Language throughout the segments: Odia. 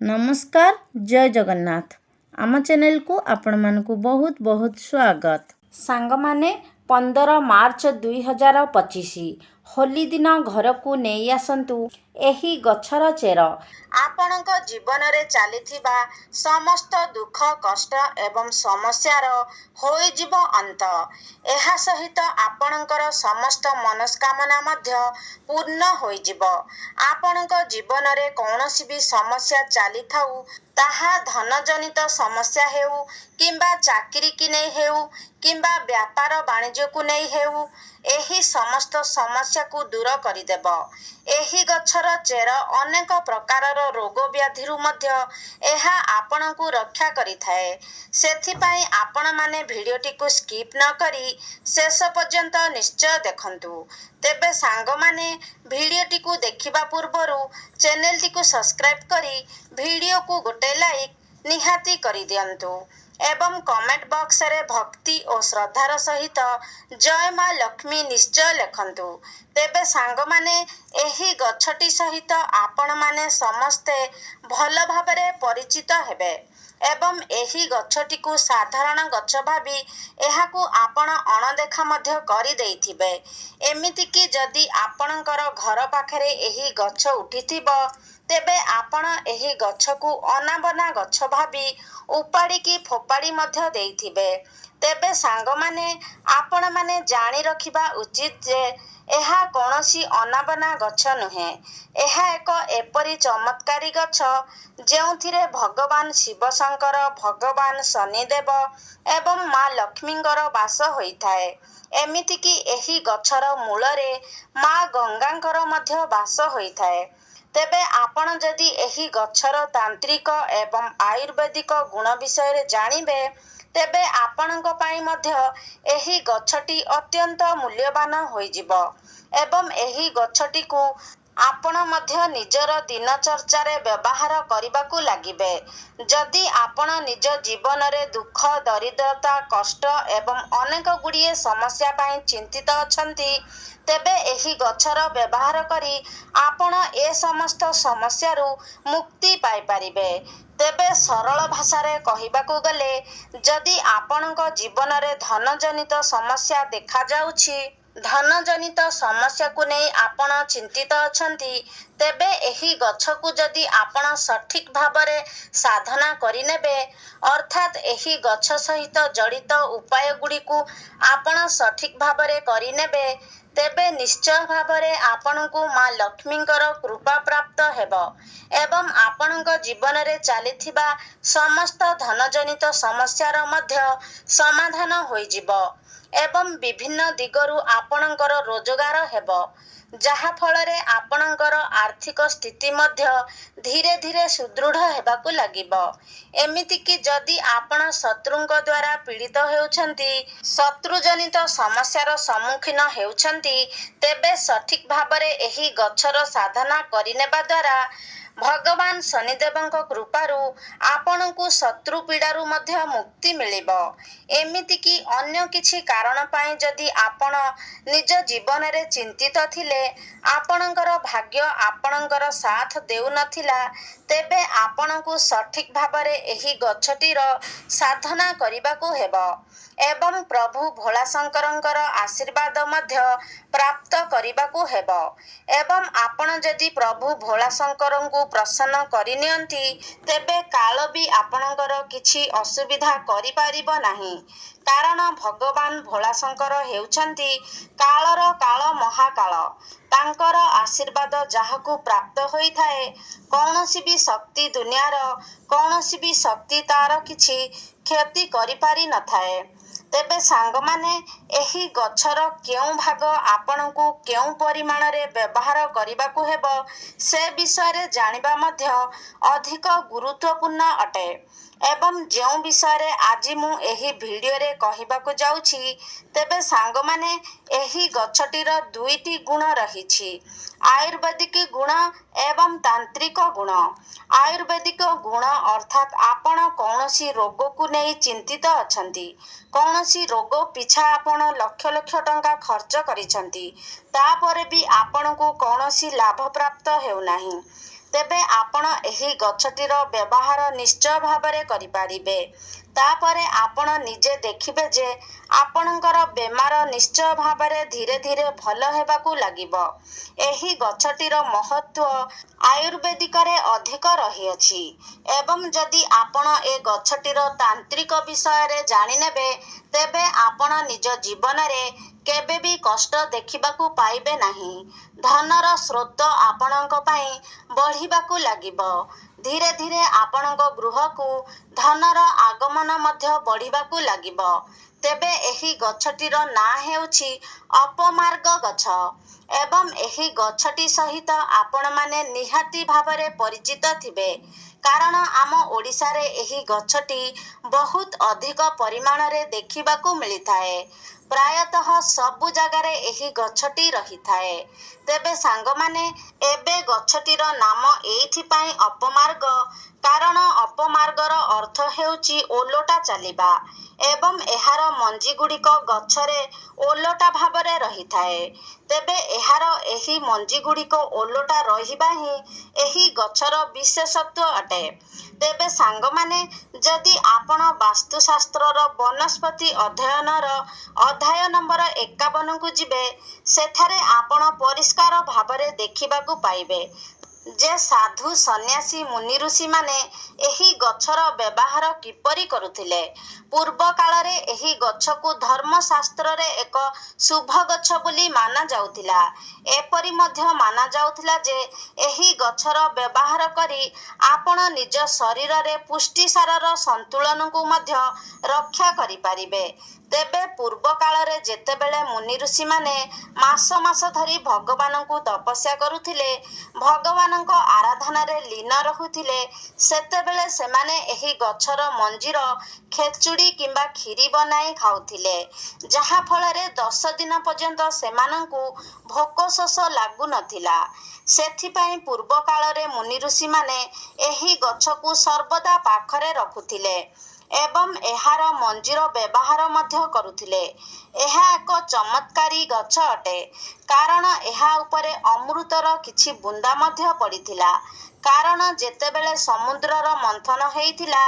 नमस्कार जय जगन्नाथ आम चैनल को आपण मानकु बहुत बहुत स्वागत। सांग माने 15 मार्च 2025 होली दिन घर को नहीं आसंतु एही गछर चेर आपणक जीवन रे चलीथिबा समस्त दुख कष्ट एवं समस्यार होइजिब अंत। एहा सहित आपणकर समस्त मनस्कामना मध्य पूर्ण होइजिब। आपणक जीवन रे कौनसी भी समस्या चली थाउ ताहा धनजनित समस्या हेउ किंबा चाकरी की नहीं हेउ किंबा व्यापार वाणिज्य को नहीं हेउ एही समस्त समस्या को दूर करिदेब। एही गछर चेर अनेक प्रकारर रोग व्याधिरु मध्य एहा आपणकु रक्षा करिथाए। सेथिपाई आपण माने भिडियोटी को स्किप न करी शेष पर्यंत निश्चय देखंतु। तेबे सांग माने भिडियोटी को देखिबा पूर्वरु चैनल को सब्सक्राइब करी भिडियो को गोटे लाइक निहाती करी दियंतु एवं कमेंट बॉक्स रे भक्ति और श्रद्धार सहित जय मां लक्ष्मी निश्चय लिखंतु। तेबे सांग माने एही गछटी सहित आपण माने समस्ते भल भाबरे परिचित हेबे एवं एही गछटी को साधारण गछ भाबी एहाकू आपण अणदेखा मध्य करि देइथिबे। एमिति कि जदि आपणकर घर पाखरे एही गछ उठिथिबो तेबे आपण एही गछ को अनाबना गछ भाबी उपाड़ी की फोपाड़ी मध्य देइथिबे। तेबे सांग माने आपण माने जानी रखिबा उचित जे एहा कोनोसी अनाबना गछ नुहे। एहा एक एपरी चमत्कारी गछ जेउथिरे भगवान शिव शंकर भगवान शनिदेव एवं मां लक्ष्मींकर वास होइथाए। एमिति कि एही गछर मूलरे मां गंगांकर मध्य वास होइथाए। तेबे आपण जदि एही गछर तांत्रिक एवं आयुर्वेदिक गुण विषय जानिबे तेबे आपणक पाई मध्य एही गछटी अत्यंत मूल्यवान होइजिब एवं एही गछटी को आपण मध्य निजर दिनचर्चा रे व्यवहार करबाकू लागिबे। जदि आपण निज जीवन रे दुख दरिद्रता कष्ट एवं अनेक गुड़िए समस्या पाई चिंतित अछंती तेबे एही गछर व्यवहार करी आपण ए समस्त समस्या रु मुक्ति पाई परिबे। तेबे सरल भाषा रे कहिबाकू गले जदि आपणक जीवन रे धन जनित समस्या देखा जाउछि धन जनित समस्या को नहीं आपण चिंतित अछंती तेबे एही गछ को जदि आपण सठिक भाबरे साधना करिनेबे अर्थात एही गछ सहित जड़ित उपाय गुडी को आपण सठिक भाबरे करिनेबे तेबे निश्चय भाबरे आपणकू मां लक्ष्मींकर कृपा प्राप्त हेबो एवं आपणक जीवन रे चलीथिबा समस्त धनजनित समस्यार मध्य समाधान होइजिबो एवं विभिन्न दिगरु आपणकर रोजगार हेबो जहा फलरे आपणकर आर्थिक स्थिति मध्य धीरे धीरे सुदृढ़ हेबाकू लागिबो। एमिति कि जदि आपण शत्रुंक द्वारा पीड़ित हेउछंती शत्रुजनित समस्यार सम्मुखीन हेउछंती तेबे सठिक भाबरे एही गछर साधना करिनेबा द्वारा भगवान शनिदेवंक कृपारु आपणकू शत्रु पीड़ारु मध्य मुक्ति मिलिबो। एमिति कि अन्य किछि कारण पाई जदि आपण निज जीवन रे चिंतित थिले आपणकर भाग्य आपणकर साथ देउ नथिला तेबे आपणकू सठिक भाबरे एही गछटीर साधना करिबाकू हेबो एवं प्रभु भोला शंकरंकर आशीर्वाद मध्य प्राप्त करिबाकू हेबो एवं आपण जदि प्रभु भोला शंकरंकू प्रसन्न करिनियंती तेबे काल भी आपणकर किछि असुविधा करि पारिबो नाही कारण भगवान भोला शंकर हेउछंती कालर काल महाकाल तांकर आशीर्वाद जहाकू प्राप्त होइथाए कौनसी भी शक्ति दुनियार कौनसी भी शक्ति तार किछि क्षति करि पारि नथाए। तेबे सांग माने एही गछर केउ भाग आपणकू केउ परिमाण रे व्यवहार करिबाकू हेबो से विषय रे जानिबा मध्य अधिक गुरुत्वपूर्ण अटे एवं जो विषय रे आज मु एही वीडियो रे कहिबाकू जाउछि तेबे सांग माने एही गछटीर दुईटी गुण रहिछि आयुर्वेदिक गुण एवं तांत्रिक गुण। आयुर्वेदिक गुण अर्थात आपण कौनसी रोग को नहीं चिंतित अछंती कौनसी रोग पिछा आपण लक्ष लक्ष टंका खर्च करिसंती तापरे भी आपण को कौनसी लाभ प्राप्त हेउ नाही ତେବେ ଆପଣ ଏହି ଗଛଟିର ବ୍ୟବହାର ନିଶ୍ଚୟ ଭାବରେ କରିପାରିବେ। ତାପରେ ଆପଣ ନିଜେ ଦେଖିବେ ଯେ ଆପଣଙ୍କର ବେମାର ନିଶ୍ଚୟ ଭାବରେ ଧୀରେ ଧୀରେ ଭଲ ହେବାକୁ ଲାଗିବ। ଏହି ଗଛଟିର ମହତ୍ତ୍ୱ ଆୟୁର୍ବେଦିକରେ ଅଧିକ ରହିଅଛି ଏବଂ ଯଦି ଆପଣ ଏ ଗଛଟିର ତାନ୍ତ୍ରିକ ବିଷୟରେ ଜାଣିନେବେ ତେବେ ଆପଣ ନିଜ ଜୀବନରେ କେବେ ବି କଷ୍ଟ ଦେଖିବାକୁ ପାଇବେ ନାହିଁ। ଧନର ସ୍ରୋତ ଆପଣଙ୍କ ପାଇଁ ବଢ଼ିବାକୁ ଲାଗିବ। ଧୀରେ ଧୀରେ ଆପଣଙ୍କ ଗୃହକୁ ଧନର ଆଗମନ ମଧ୍ୟ ବଢ଼ିବାକୁ ଲାଗିବ। ତେବେ ଏହି ଗଛଟିର ନାଁ ହେଉଛି ଅପମାର୍ଗ ଗଛ ଏବଂ ଏହି ଗଛଟି ସହିତ ଆପଣମାନେ ନିହାତି ଭାବରେ ପରିଚିତ ଥିବେ କାରଣ ଆମ ଓଡ଼ିଶାରେ ଏହି ଗଛଟି ବହୁତ ଅଧିକ ପରିମାଣରେ ଦେଖିବାକୁ ମିଳିଥାଏ। ପ୍ରାୟତଃ ସବୁ ଜାଗାରେ ଏହି ଗଛଟି ରହିଥାଏ। ତେବେ ସାଙ୍ଗମାନେ, ଏବେ ଗଛଟିର ନାମ ଏଇଥିପାଇଁ ଅପମାର୍ଗ କାରଣ ଅପମାର୍ଗର ଅର୍ଥ ହେଉଛି ଓଲଟା ଚାଲିବା ଏବଂ ଏହାର ମଞ୍ଜିଗୁଡ଼ିକ ଗଛରେ ଓଲଟା ଭାବରେ ରହିଥାଏ। ତେବେ ଏହାର ଏହି ମଞ୍ଜିଗୁଡ଼ିକ ଓଲଟା ରହିବା ହିଁ ଏହି ଗଛର ବିଶେଷତ୍ୱ ଅଟେ। ତେବେ ସାଙ୍ଗମାନେ, ଯଦି ଆପଣ ବାସ୍ତୁଶାସ୍ତ୍ରର ବନସ୍ପତି ଅଧ୍ୟୟନର ଅଧ୍ୟାୟ ନମ୍ବର 51କୁ ଯିବେ, ସେଠାରେ ଆପଣ ପରିଷ୍କାର ଭାବରେ ଦେଖିବାକୁ ପାଇବେ ଯେ ସାଧୁ ସନ୍ନ୍ୟାସୀ ମୁନି ଋଷିମାନେ ଏହି ଗଛର ବ୍ୟବହାର କିପରି କରୁଥିଲେ। ପୂର୍ବ କାଳରେ ଏହି ଗଛକୁ ଧର୍ମଶାସ୍ତ୍ରରେ ଏକ ଶୁଭ ଗଛ ବୋଲି ମାନାଯାଉଥିଲା। ଏପରି ମଧ୍ୟ ମାନାଯାଉଥିଲା ଯେ ଏହି ଗଛର ବ୍ୟବହାର କରି ଆପଣ ନିଜ ଶରୀରରେ ପୁଷ୍ଟିସାରର ସନ୍ତୁଳନକୁ ମଧ୍ୟ ରକ୍ଷା କରିପାରିବେ। ତେବେ ପୂର୍ବ କାଳରେ ଯେତେବେଳେ ମୁନି ଋଷିମାନେ ମାସ ମାସ ଧରି ଭଗବାନଙ୍କୁ ତପସ୍ୟା କରୁଥିଲେ, ଭଗବାନଙ୍କ ଆରାଧନାରେ ଲୀନ ରହୁଥିଲେ, ସେତେବେଳେ ସେମାନେ ଏହି ଗଛର ମଞ୍ଜିର ଖେଚୁଡ଼ି କିମ୍ବା କ୍ଷୀରି ବନାଇ ଖାଉଥିଲେ, ଯାହା ଫଳରେ 10 ଦିନ ପର୍ଯ୍ୟନ୍ତ ସେମାନଙ୍କୁ ଭୋକ ଶୋଷ ଲାଗୁନଥିଲା। ସେଥିପାଇଁ ପୂର୍ବ କାଳରେ ମୁନି ଋଷିମାନେ ଏହି ଗଛକୁ ସର୍ବଦା ପାଖରେ ରଖୁଥିଲେ ଏବଂ ଏହାର ମଞ୍ଜିର ବ୍ୟବହାର ମଧ୍ୟ କରୁଥିଲେ। ଏହା ଏକ ଚମତ୍କାରୀ ଗଛ ଅଟେ କାରଣ ଏହା ଉପରେ ଅମୃତର କିଛି ବୁନ୍ଦା ମଧ୍ୟ ପଡ଼ିଥିଲା କାରଣ ଯେତେବେଳେ ସମୁଦ୍ରର ମନ୍ଥନ ହେଇଥିଲା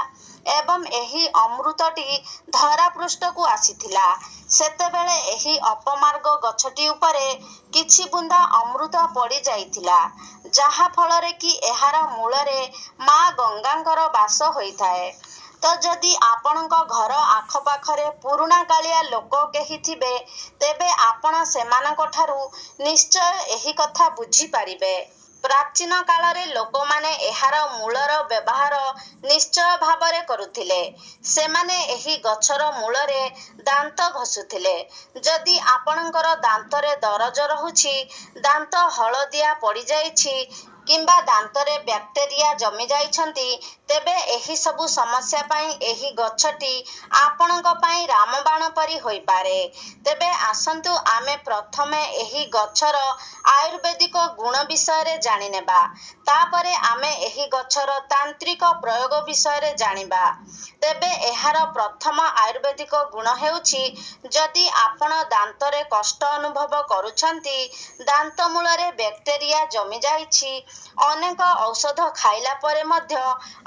ଏବଂ ଏହି ଅମୃତଟି ଧରାପୃଷ୍ଠକୁ ଆସିଥିଲା, ସେତେବେଳେ ଏହି ଅପମାର୍ଗ ଗଛଟି ଉପରେ କିଛି ବୁନ୍ଦା ଅମୃତ ପଡ଼ିଯାଇଥିଲା, ଯାହା ଫଳରେ କି ଏହାର ମୂଳରେ ମା ଗଙ୍ଗାଙ୍କର ବାସ ହୋଇଥାଏ। ତ ଯଦି ଆପଣଙ୍କ ଘର ଆଖପାଖରେ ପୁରୁଣା କାଳିଆ ଲୋକ କେହି ଥିବେ, ତେବେ ଆପଣ ସେମାନଙ୍କଠାରୁ ନିଶ୍ଚୟ ଏହି କଥା ବୁଝିପାରିବେ। ପ୍ରାଚୀନ କାଳରେ ଲୋକମାନେ ଏହାର ମୂଳର ବ୍ୟବହାର ନିଶ୍ଚୟ ଭାବରେ କରୁଥିଲେ। ସେମାନେ ଏହି ଗଛର ମୂଳରେ ଦାନ୍ତ ଘଷୁଥିଲେ। ଯଦି ଆପଣଙ୍କର ଦାନ୍ତରେ ଦରଜ ରହୁଛି, ଦାନ୍ତ ହଳଦିଆ ପଡ଼ିଯାଇଛି କିମ୍ବା ଦାନ୍ତରେ ବ୍ୟାକ୍ଟେରିଆ ଜମି ଯାଇଛନ୍ତି, ତେବେ ଏହି ସବୁ ସମସ୍ୟା ପାଇଁ ଏହି ଗଛଟି ଆପଣଙ୍କ ପାଇଁ ରାମବାଣ ପରି ହୋଇପାରେ। ତେବେ ଆସନ୍ତୁ ଆମେ ପ୍ରଥମେ ଏହି ଗଛର ଆୟୁର୍ବେଦିକ ଗୁଣ ବିଷୟରେ ଜାଣିନେବା। ତାପରେ ଆମେ ଏହି ଗଛର ତାନ୍ତ୍ରିକ ପ୍ରୟୋଗ ବିଷୟରେ ଜାଣିବା। ତେବେ ଏହାର ପ୍ରଥମ ଆୟୁର୍ବେଦିକ ଗୁଣ ହେଉଛି, ଯଦି ଆପଣ ଦାନ୍ତରେ କଷ୍ଟ ଅନୁଭବ କରୁଛନ୍ତି, ଦାନ୍ତ ମୂଳରେ ବ୍ୟାକ୍ଟେରିଆ ଜମିଯାଇଛି, ଅନେକ ଔଷଧ ଖାଇଲା ପରେ ମଧ୍ୟ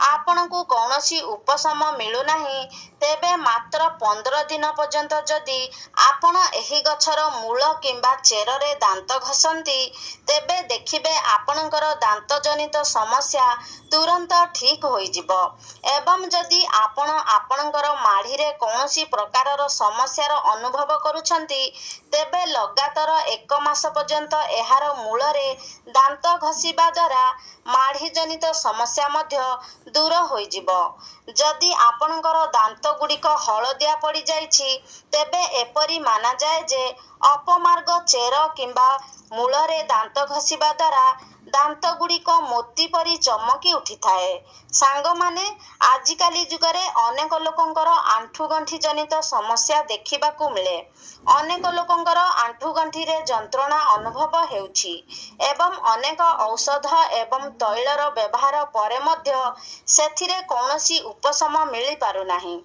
ଆପଣଙ୍କୁ କୌଣସି ଉପଶମ ମିଳୁନାହିଁ, ତେବେ ମାତ୍ର 15 ଦିନ ପର୍ଯ୍ୟନ୍ତ ଯଦି ଆପଣ ଏହି ଗଛର ମୂଳ କିମ୍ବା ଚେରରେ ଦାନ୍ତ ଘଷନ୍ତି, ତେବେ ଦେଖିବେ ଆପଣଙ୍କର ଦାନ୍ତଜନିତ ସମସ୍ୟା ତୁରନ୍ତ ଠିକ୍ ହୋଇଯିବ ଏବଂ ଯଦି ଆପଣ ଆପଣଙ୍କର ମାଢ଼ିରେ କୌଣସି ପ୍ରକାରର ସମସ୍ୟାର ଅନୁଭବ କରୁଛନ୍ତି, ତେବେ ଲଗାତାର 1 ମାସ ପର୍ଯ୍ୟନ୍ତ ଏହାର ମୂଳରେ ଦାନ୍ତ ଘଷିବା ଦ୍ୱାରା ମାଢ଼ିଜନିତ ସମସ୍ୟା ମଧ୍ୟ ଦୂର ହୋଇଯିବ। ଯଦି ଆପଣଙ୍କର ଦାନ୍ତଗୁଡ଼ିକ ହଳଦିଆ ପଡ଼ିଯାଇଛି, ତେବେ ଏପରି ମାନାଯାଏ ଯେ ଅପମାର୍ଗ ଚେର କିମ୍ବା ମୂଳରେ ଦାନ୍ତ ଘଷିବା ଦ୍ୱାରା ଦାନ୍ତଗୁଡ଼ିକ ମୋତି ପରି ଚମକି ଉଠିଥାଏ। ସାଙ୍ଗମାନେ, ଆଜିକାଲି ଯୁଗରେ ଅନେକ ଲୋକଙ୍କର ଆଣ୍ଠୁଗଣ୍ଠି ଜନିତ ସମସ୍ୟା ଦେଖିବାକୁ ମିଳେ। ଅନେକ ଲୋକଙ୍କର ଆଣ୍ଠୁଗଣ୍ଠିରେ ଯନ୍ତ୍ରଣା ଅନୁଭବ ହେଉଛି ଏବଂ ଅନେକ ଔଷଧ ଏବଂ ତୈଳର ବ୍ୟବହାର ପରେ ମଧ୍ୟ ସେଥିରେ କୌଣସି ଉପଶମ ମିଳିପାରୁନାହିଁ।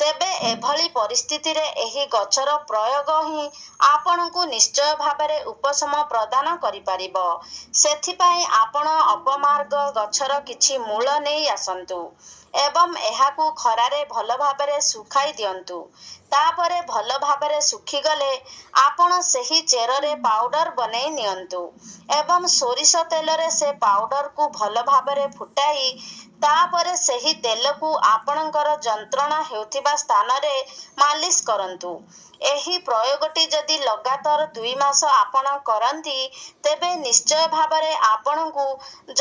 ତେବେ ଏଭଳି ପରିସ୍ଥିତିରେ ଏହି ଗଛର ପ୍ରୟୋଗ ହିଁ ଆପଣଙ୍କୁ ନିଶ୍ଚୟ ଭାବରେ ଉପଶମ ପ୍ରଦାନ କରିପାରିବ। ସେଥିପାଇଁ ଏଥିପାଇଁ ଆପଣ ଅପମାର୍ଗ ଗଛର କିଛି ମୂଳ ନେଇ ଆସନ୍ତୁ ଏବଂ ଏହାକୁ ଖରାରେ ଭଲ ଭାବରେ ଶୁଖାଇ ଦିଅନ୍ତୁ। ତାପରେ ଭଲ ଭାବରେ ଶୁଖିଗଲେ ଆପଣ ସେହି ଚେରରେ ପାଉଡର ବନେଇ ନିଅନ୍ତୁ ଏବଂ ସୋରିଷ ତେଲରେ ସେ ପାଉଡରକୁ ଭଲ ଭାବରେ ଫୁଟାଇ ତାପରେ ସେହି ତେଲକୁ ଆପଣଙ୍କର ଯନ୍ତ୍ରଣା ହେଉଥିବା ସ୍ଥାନରେ ମାଲିସ କରନ୍ତୁ। ଏହି ପ୍ରୟୋଗଟି ଯଦି ଲଗାତାର 2 ମାସ ଆପଣ କରନ୍ତି ତେବେ ନିଶ୍ଚୟ ଭାବରେ ଆପଣଙ୍କୁ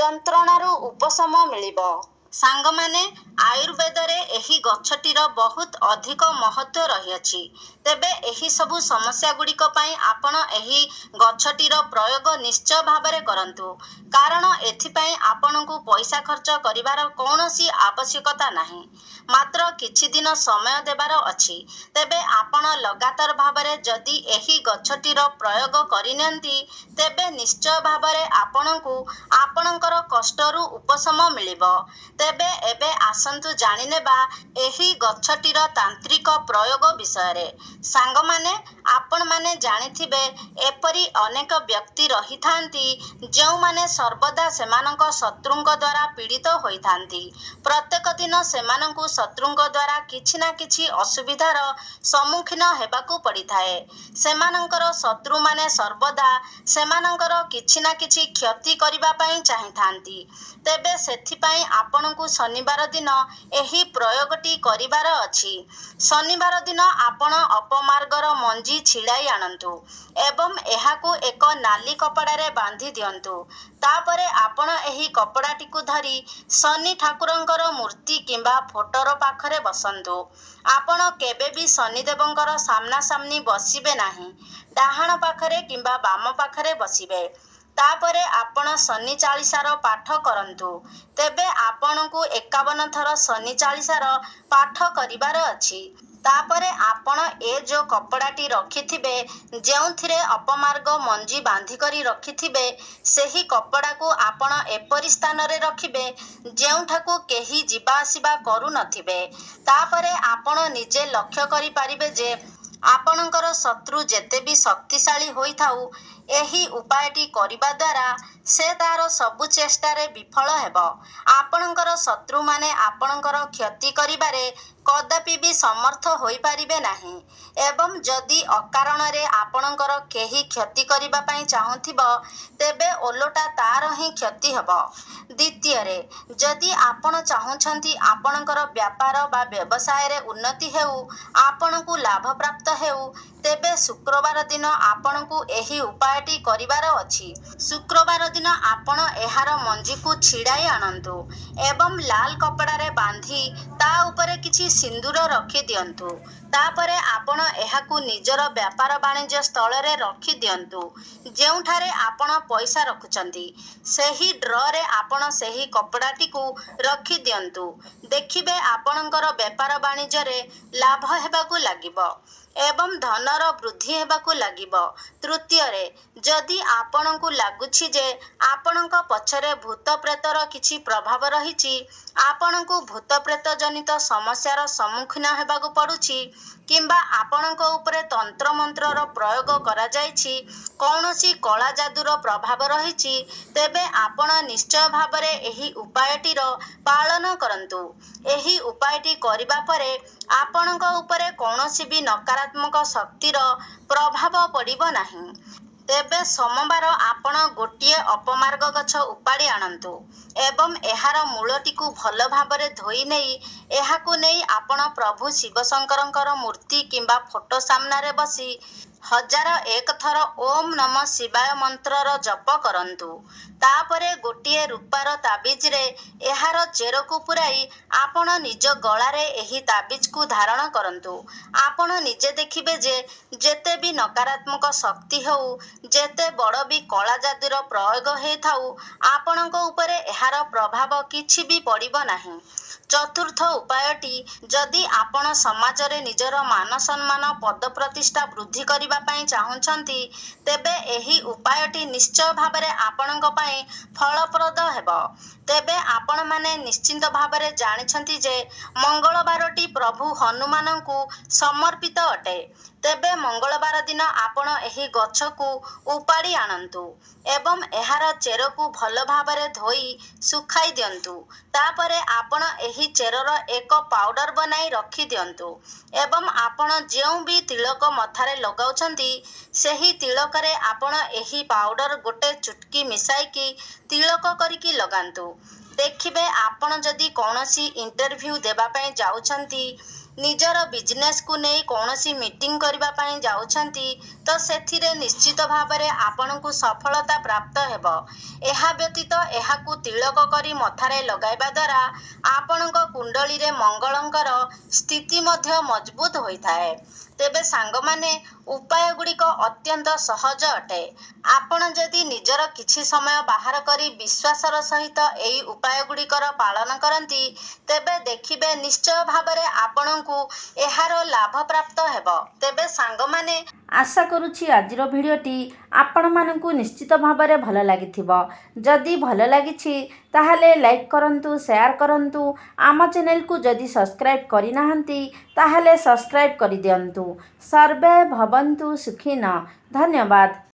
ଯନ୍ତ୍ରଣାରୁ ଉପଶମ ମିଳିବ। ସାଙ୍ଗମାନେ, ଆୟୁର୍ବେଦରେ ଏହି ଗଛଟିର ବହୁତ ଅଧିକ ମହତ୍ତ୍ୱ ରହିଅଛି। ତେବେ ଏହି ସବୁ ସମସ୍ୟାଗୁଡ଼ିକ ପାଇଁ ଆପଣ ଏହି ଗଛଟିର ପ୍ରୟୋଗ ନିଶ୍ଚୟ ଭାବରେ କରନ୍ତୁ, କାରଣ ଏଥିପାଇଁ ଆପଣଙ୍କୁ ପଇସା ଖର୍ଚ୍ଚ କରିବାର କୌଣସି ଆବଶ୍ୟକତା ନାହିଁ। ମାତ୍ର କିଛି ଦିନ ସମୟ ଦେବାର ଅଛି। ତେବେ ଆପଣ ଲଗାତାର ଭାବରେ ଯଦି ଏହି ଗଛଟିର ପ୍ରୟୋଗ କରିନିଅନ୍ତି ତେବେ ନିଶ୍ଚୟ ଭାବରେ ଆପଣଙ୍କୁ ଆପଣଙ୍କର କଷ୍ଟରୁ ଉପଶମ ମିଳିବ। ତେବେ ଏବେ ଆସନ୍ତୁ ଜାଣିନେବା ଏହି ଗଛଟିର ତାନ୍ତ୍ରିକ ପ୍ରୟୋଗ ବିଷୟରେ। ସାଙ୍ଗମାନେ, ଆପଣମାନେ ଜାଣିଥିବେ ଏପରି ଅନେକ ବ୍ୟକ୍ତି ରହିଥାନ୍ତି ଯେଉଁମାନେ ସର୍ବଦା ସେମାନଙ୍କ ଶତ୍ରୁଙ୍କ ଦ୍ୱାରା ପୀଡ଼ିତ ହୋଇଥାନ୍ତି। ପ୍ରତ୍ୟେକ ଦିନ ସେମାନଙ୍କୁ ଶତ୍ରୁଙ୍କ ଦ୍ୱାରା କିଛି ନା କିଛି ଅସୁବିଧାର ସମ୍ମୁଖୀନ ହେବାକୁ ପଡ଼ିଥାଏ। ସେମାନଙ୍କର ଶତ୍ରୁମାନେ ସର୍ବଦା ସେମାନଙ୍କର କିଛି ନା କିଛି କ୍ଷତି କରିବା ପାଇଁ ଚାହିଁଥାନ୍ତି। ତେବେ ସେଥିପାଇଁ ଆପଣଙ୍କୁ ଶନିବାର ଦିନ ଏହି ପ୍ରୟୋଗଟି କରିବାର ଅଛି। ଶନିବାର ଦିନ ଆପଣ ଅପମାର୍ଗର ମଞ୍ଜି ଛିଡ଼ାଇ ଆଣନ୍ତୁ ଏବଂ ଏହାକୁ ଏକ ନାଲି କପଡ଼ାରେ ବାନ୍ଧି ଦିଅନ୍ତୁ। ତାପରେ ଆପଣ ଏହି କପଡ଼ାଟିକୁ ଧରି ଶନି ଠାକୁରଙ୍କର ମୂର୍ତ୍ତି କିମ୍ବା ଫଟୋର ପାଖରେ ବସନ୍ତୁ। ଆପଣ କେବେ ବି ଶନିଦେବଙ୍କର ସାମ୍ନାସାମ୍ନି ବସିବେ ନାହିଁ। ଡାହାଣ ପାଖରେ କିମ୍ବା ବାମ ପାଖରେ ବସିବେ। ତାପରେ ଆପଣ ଶନି ଚାଳିଶାର ପାଠ କରନ୍ତୁ। ତେବେ ଆପଣଙ୍କୁ 51 ଥର ଶନି ଚାଳିଶାର ପାଠ କରିବାର ଅଛି। ତାପରେ ଆପଣ ଏ ଯେଉଁ କପଡ଼ାଟି ରଖିଥିବେ, ଯେଉଁଥିରେ ଅପମାର୍ଗ ମଞ୍ଜି ବାନ୍ଧିକରି ରଖିଥିବେ, ସେହି କପଡ଼ାକୁ ଆପଣ ଏପରି ସ୍ଥାନରେ ରଖିବେ ଯେଉଁଠାକୁ କେହି ଯିବା ଆସିବା କରୁନଥିବେ। ତାପରେ ଆପଣ ନିଜେ ଲକ୍ଷ୍ୟ କରିପାରିବେ ଯେ ଆପଣଙ୍କର ଶତ୍ରୁ ଯେତେ ବି ଶକ୍ତିଶାଳୀ ହୋଇଥାଉ, ଏହି ଉପାୟଟି କରିବା ଦ୍ୱାରା ସେ ତାର ସବୁ ଚେଷ୍ଟାରେ ବିଫଳ ହେବ। ଆପଣଙ୍କର ଶତ୍ରୁମାନେ ଆପଣଙ୍କର କ୍ଷତି କରିବାରେ କଦାପି ବି ସମର୍ଥ ହୋଇପାରିବେ ନାହିଁ ଏବଂ ଯଦି ଅକାରଣରେ ଆପଣଙ୍କର କେହି କ୍ଷତି କରିବା ପାଇଁ ଚାହୁଁଥିବ ତେବେ ଓଲଟା ତାର ହିଁ କ୍ଷତି ହେବ। ଦ୍ୱିତୀୟରେ, ଯଦି ଆପଣ ଚାହୁଁଛନ୍ତି ଆପଣଙ୍କର ବ୍ୟାପାର ବା ବ୍ୟବସାୟରେ ଉନ୍ନତି ହେଉ, ଆପଣଙ୍କୁ ଲାଭପ୍ରାପ୍ତ ହେଉ, ତେବେ ଶୁକ୍ରବାର ଦିନ ଆପଣଙ୍କୁ ଏହି ଉପାୟଟି କରିବାର ଅଛି। ଶୁକ୍ରବାର ଦିନ ଆପଣ ଏହାର ମଞ୍ଜିକୁ ଛିଡ଼ାଇ ଆଣନ୍ତୁ ଏବଂ ଲାଲ କପଡ଼ାରେ ବାନ୍ଧି ତା ଉପରେ କିଛି ସିନ୍ଦୁର ରଖିଦିଅନ୍ତୁ। ତାପରେ ଆପଣ ଏହାକୁ ନିଜର ବ୍ୟାପାର ବାଣିଜ୍ୟ ସ୍ଥଳରେ ରଖିଦିଅନ୍ତୁ। ଯେଉଁଠାରେ ଆପଣ ପଇସା ରଖୁଛନ୍ତି, ସେହି ଡ୍ରରେ ଆପଣ ସେହି କପଡ଼ାଟିକୁ ରଖିଦିଅନ୍ତୁ। ଦେଖିବେ ଆପଣଙ୍କର ବେପାର ବାଣିଜ୍ୟରେ ଲାଭ ହେବାକୁ ଲାଗିବ ଏବଂ ଧନର ବୃଦ୍ଧି ହେବାକୁ ଲାଗିବ। ତୃତୀୟରେ, ଯଦି ଆପଣଙ୍କୁ ଲାଗୁଛି ଯେ ଆପଣଙ୍କ ପଛରେ ଭୂତ ପ୍ରେତର କିଛି ପ୍ରଭାବ ରହିଛି, ଆପଣଙ୍କୁ ଭୂତ ପ୍ରେତ ଜନିତ ସମସ୍ୟାର ସମ୍ମୁଖୀନ ହେବାକୁ ପଡ଼ୁଛି କିମ୍ବା ଆପଣଙ୍କ ଉପରେ ତନ୍ତ୍ରମନ୍ତ୍ରର ପ୍ରୟୋଗ କରାଯାଇଛି, କୌଣସି କଳା ଯାଦୁର ପ୍ରଭାବ ରହିଛି, ତେବେ ଆପଣ ନିଶ୍ଚୟ ଭାବରେ ଏହି ଉପାୟଟିର ପାଳନ କରନ୍ତୁ। ଏହି ଉପାୟଟି କରିବା ପରେ ଆପଣଙ୍କ ଉପରେ କୌଣସି ବି ନକାରାତ୍ମକ ଶକ୍ତିର ପ୍ରଭାବ ପଡ଼ିବ ନାହିଁ। ତେବେ ସୋମବାର ଆପଣ ଗୋଟିଏ ଅପମାର୍ଗ ଗଛ ଉପାଡ଼ି ଆଣନ୍ତୁ ଏବଂ ଏହାର ମୂଳଟିକୁ ଭଲ ଭାବରେ ଧୋଇ ନେଇ ଏହାକୁ ନେଇ ଆପଣ ପ୍ରଭୁ ଶିବଶଙ୍କରଙ୍କର ମୂର୍ତ୍ତି କିମ୍ବା ଫଟୋ ସାମ୍ନାରେ ବସି 1001 ଥର ଓମ୍ ନମଃ ଶିବାୟ ମନ୍ତ୍ରର ଜପ କରନ୍ତୁ। ତାପରେ ଗୋଟିଏ ରୂପାର ତାବିଜରେ ଏହାର ଚେରକୁ ପୂରାଇ ଆପଣ ନିଜ ଗଳାରେ ଏହି ତାବିଜକୁ ଧାରଣ କରନ୍ତୁ। ଆପଣ ନିଜେ ଦେଖିବେ ଯେ ଯେତେ ବି ନକାରାତ୍ମକ ଶକ୍ତି ହେଉ, ଯେତେ ବଡ଼ ବି କଳା ଯାଦୁର ପ୍ରୟୋଗ ହେଇଥାଉ, ଆପଣଙ୍କ ଉପରେ ଏହାର ପ୍ରଭାବ କିଛି ବି ପଡ଼ିବ ନାହିଁ। ଚତୁର୍ଥ ଉପାୟଟି, ଯଦି ଆପଣ ସମାଜରେ ନିଜର ମାନ ସମ୍ମାନ ପଦ ପ୍ରତିଷ୍ଠା ବୃଦ୍ଧି କରିବା କରିବା ପାଇଁ ଚାହୁଁଛନ୍ତି ତେବେ ଏହି ଉପାୟଟି ନିଶ୍ଚୟ ଭାବରେ ଆପଣଙ୍କ ପାଇଁ ଫଳପ୍ରଦ ହେବ। ତେବେ ଆପଣମାନେ ନିଶ୍ଚିନ୍ତ ଭାବରେ ଜାଣିଛନ୍ତି ଯେ ମଙ୍ଗଳବାରଟି ପ୍ରଭୁ ହନୁମାନଙ୍କୁ ସମର୍ପିତ ଅଟେ। ତେବେ ମଙ୍ଗଳବାର ଦିନ ଆପଣ ଏହି ଗଛକୁ ଉପାଡ଼ି ଆଣନ୍ତୁ ଏବଂ ଏହାର ଚେରକୁ ଭଲ ଭାବରେ ଧୋଇ ଶୁଖାଇ ଦିଅନ୍ତୁ। ତାପରେ ଆପଣ ଏହି ଚେରର ଏକ ପାଉଡର ବନାଇ ରଖିଦିଅନ୍ତୁ ଏବଂ ଆପଣ ଯେଉଁ ବି ତିଳକ ମଥାରେ ଲଗାଉଛନ୍ତି ସେହି ତିଳକରେ ଆପଣ ଏହି ପାଉଡର ଗୋଟେ ଚୁଟକି ମିଶାଇକି ତିଳକ କରିକି ଲଗାନ୍ତୁ। ଦେଖିବେ ଆପଣ ଯଦି କୌଣସି ଇଣ୍ଟରଭ୍ୟୁ ଦେବା ପାଇଁ ଯାଉଛନ୍ତି, ନିଜର ବିଜନେସ୍କୁ ନେଇ କୌଣସି ମିଟିଂ କରିବା ପାଇଁ ଯାଉଛନ୍ତି ତ ସେଥିରେ ନିଶ୍ଚିତ ଭାବରେ ଆପଣଙ୍କୁ ସଫଳତା ପ୍ରାପ୍ତ ହେବ। ଏହା ବ୍ୟତୀତ ଏହାକୁ ତିଳକ କରି ମଥାରେ ଲଗାଇବା ଦ୍ୱାରା ଆପଣଙ୍କ କୁଣ୍ଡଳୀରେ ମଙ୍ଗଳଙ୍କର ସ୍ଥିତି ମଧ୍ୟ ମଜବୁତ ହୋଇଥାଏ। ତେବେ ସାଙ୍ଗମାନେ ଉପାୟ ଗୁଡ଼ିକ ଅତ୍ୟନ୍ତ ସହଜ ଅଟେ। ଆପଣ ଯଦି ନିଜର କିଛି ସମୟ ବାହାର କରି ବିଶ୍ୱାସର ସହିତ ଏହି ଉପାୟ ଗୁଡ଼ିକର ପାଳନ କରନ୍ତି ତେବେ ଦେଖିବେ ନିଶ୍ଚୟ ଭାବରେ ଆପଣଙ୍କୁ ଏହାର ଲାଭ ପ୍ରାପ୍ତ ହେବ। ତେବେ ସାଙ୍ଗମାନେ ଆଶା କରୁଛି ଆଜିର ଭିଡ଼ିଓଟି ଆପଣମାନଙ୍କୁ ନିଶ୍ଚିତ ଭାବରେ ଭଲ ଲାଗିଥିବ। ଯଦି ଭଲ ଲାଗିଛି ତାହେଲେ ଲାଇକ୍ କରନ୍ତୁ, ସେୟାର କରନ୍ତୁ। ଆମ ଚ୍ୟାନେଲକୁ ଯଦି ସବସ୍କ୍ରାଇବ୍ କରିନାହାନ୍ତି ତାହେଲେ ସବସ୍କ୍ରାଇବ୍ କରିଦିଅନ୍ତୁ। ସର୍ବେ ଭବନ୍ତୁ ସୁଖିନଃ। ଧନ୍ୟବାଦ।